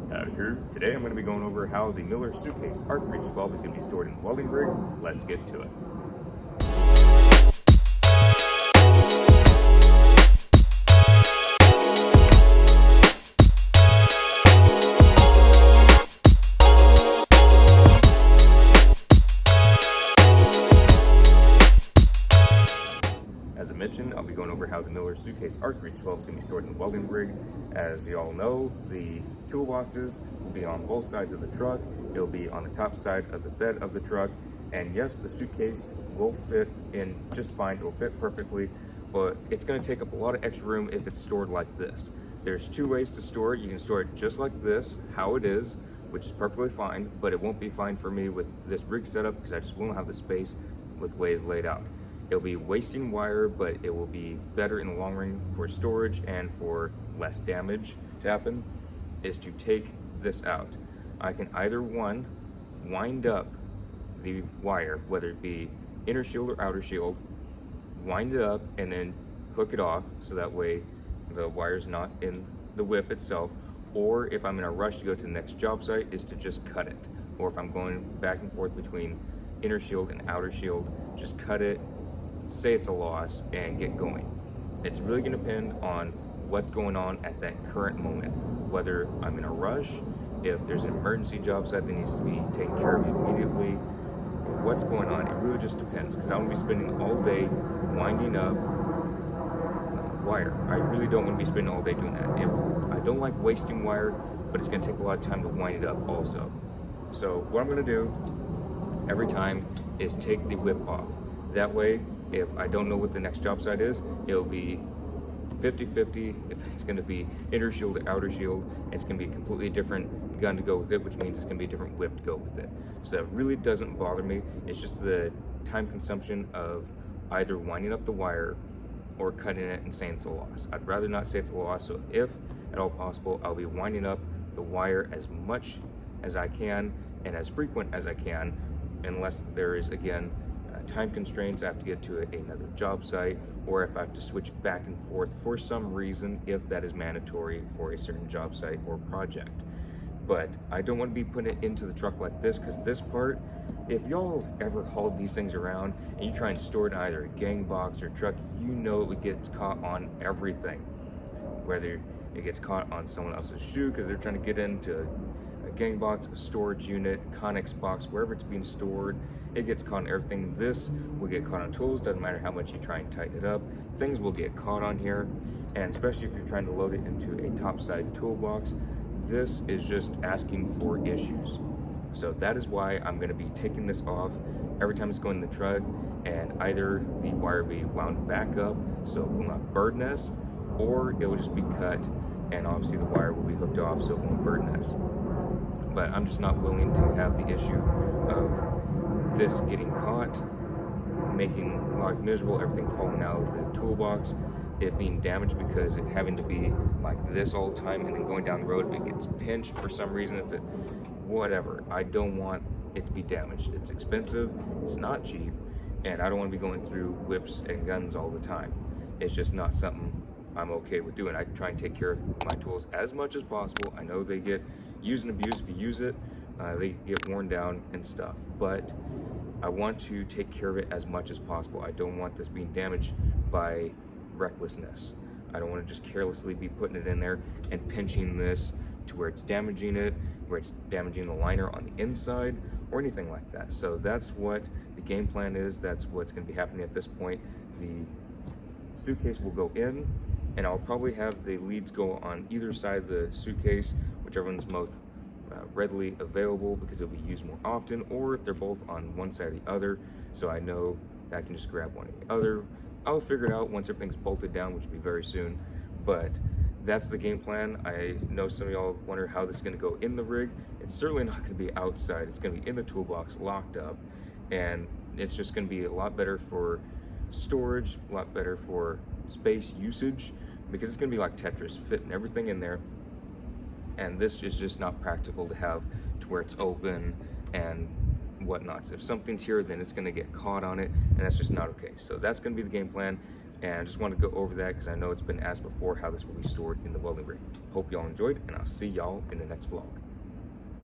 Howdy crew. Today I'm going to be going over how the Miller SuitCase ArchReach 12 is going to be stored in the welding rig. Let's get to it. As I mentioned, I'll be going over how the Miller SuitCase ArchReach 12 is going to be stored in the welding rig. As you all know, the toolboxes will be on both sides of the truck. It'll be on the top side of the bed of the truck. And yes, the suitcase will fit in just fine. It'll fit perfectly, but it's going to take up a lot of extra room if it's stored like this. There's two ways to store it. You can store it just like this, how it is, which is perfectly fine, but it won't be fine for me with this rig setup because I just won't have the space with the way it's laid out. It'll be wasting wire, but it will be better in the long run for storage and for less damage to happen, is to take this out. I can either one, wind up the wire, whether it be inner shield or outer shield, wind it up and then hook it off so that way the wire's not in the whip itself, or if I'm in a rush to go to the next job site, is to just cut it. Or if I'm going back and forth between inner shield and outer shield, just cut it, say it's a loss, and get going. It's really going to depend on what's going on at that current moment, whether I'm in a rush, if there's an emergency job site that needs to be taken care of immediately, or what's going on. It really just depends, because I'm going to be spending all day winding up wire. I really don't want to be spending all day doing that. I don't like wasting wire, but it's going to take a lot of time to wind it up also. So what I'm going to do every time is take the whip off. That way, if I don't know what the next job site is, it'll be 50-50. If it's going to be inner shield or outer shield, it's going to be a completely different gun to go with it, which means it's going to be a different whip to go with it. So that really doesn't bother me. It's just the time consumption of either winding up the wire or cutting it and saying it's a loss. I'd rather not say it's a loss, so if at all possible, I'll be winding up the wire as much as I can and as frequent as I can, unless there is, again, time constraints, I have to get to another job site, or if I have to switch back and forth for some reason, if that is mandatory for a certain job site or project. But I don't want to be putting it into the truck like this, because this part, if y'all have ever hauled these things around and you try and store it in either a gang box or truck, you know it would get caught on everything. Whether it gets caught on someone else's shoe because they're trying to get into a gang box, a storage unit, Connex box, wherever it's being stored, it gets caught on everything. This will get caught on tools, doesn't matter how much you try and tighten it up. Things will get caught on here, and especially if you're trying to load it into a topside toolbox, this is just asking for issues. So that is why I'm going to be taking this off every time it's going in the truck, and either the wire will be wound back up so it will not bird nest, or it will just be cut, and obviously the wire will be hooked off so it won't bird nest. But I'm just not willing to have the issue of this getting caught, making life miserable, everything falling out of the toolbox, it being damaged because it having to be like this all the time, and then going down the road, if it gets pinched for some reason, if it, whatever, I don't want it to be damaged. It's expensive, it's not cheap, and I don't want to be going through whips and guns all the time. It's just not something I'm okay with doing. I try and take care of my tools as much as possible. I know they get used and abused if you use it. They get worn down and stuff, but I want to take care of it as much as possible. I don't want this being damaged by recklessness. I don't want to just carelessly be putting it in there and pinching this to where it's damaging it, where it's damaging the liner on the inside, or anything like that. So that's what the game plan is. That's what's going to be happening at this point. The suitcase will go in, and I'll probably have the leads go on either side of the suitcase, whichever one's most readily available, because it'll be used more often, or if they're both on one side or the other, so I know that I can just grab one or the other. I'll figure it out once everything's bolted down, which will be very soon, but that's the game plan. I know some of y'all wonder how this is going to go in the rig. It's certainly not going to be outside. It's going to be in the toolbox, locked up, and it's just going to be a lot better for storage, a lot better for space usage, because it's going to be like Tetris, fitting everything in there. And this is just not practical to have to where it's open and whatnot. So if something's here, then it's going to get caught on it, and that's just not okay. So that's going to be the game plan. And I just want to go over that because I know it's been asked before how this will be stored in the welding rig. Hope y'all enjoyed, and I'll see y'all in the next vlog.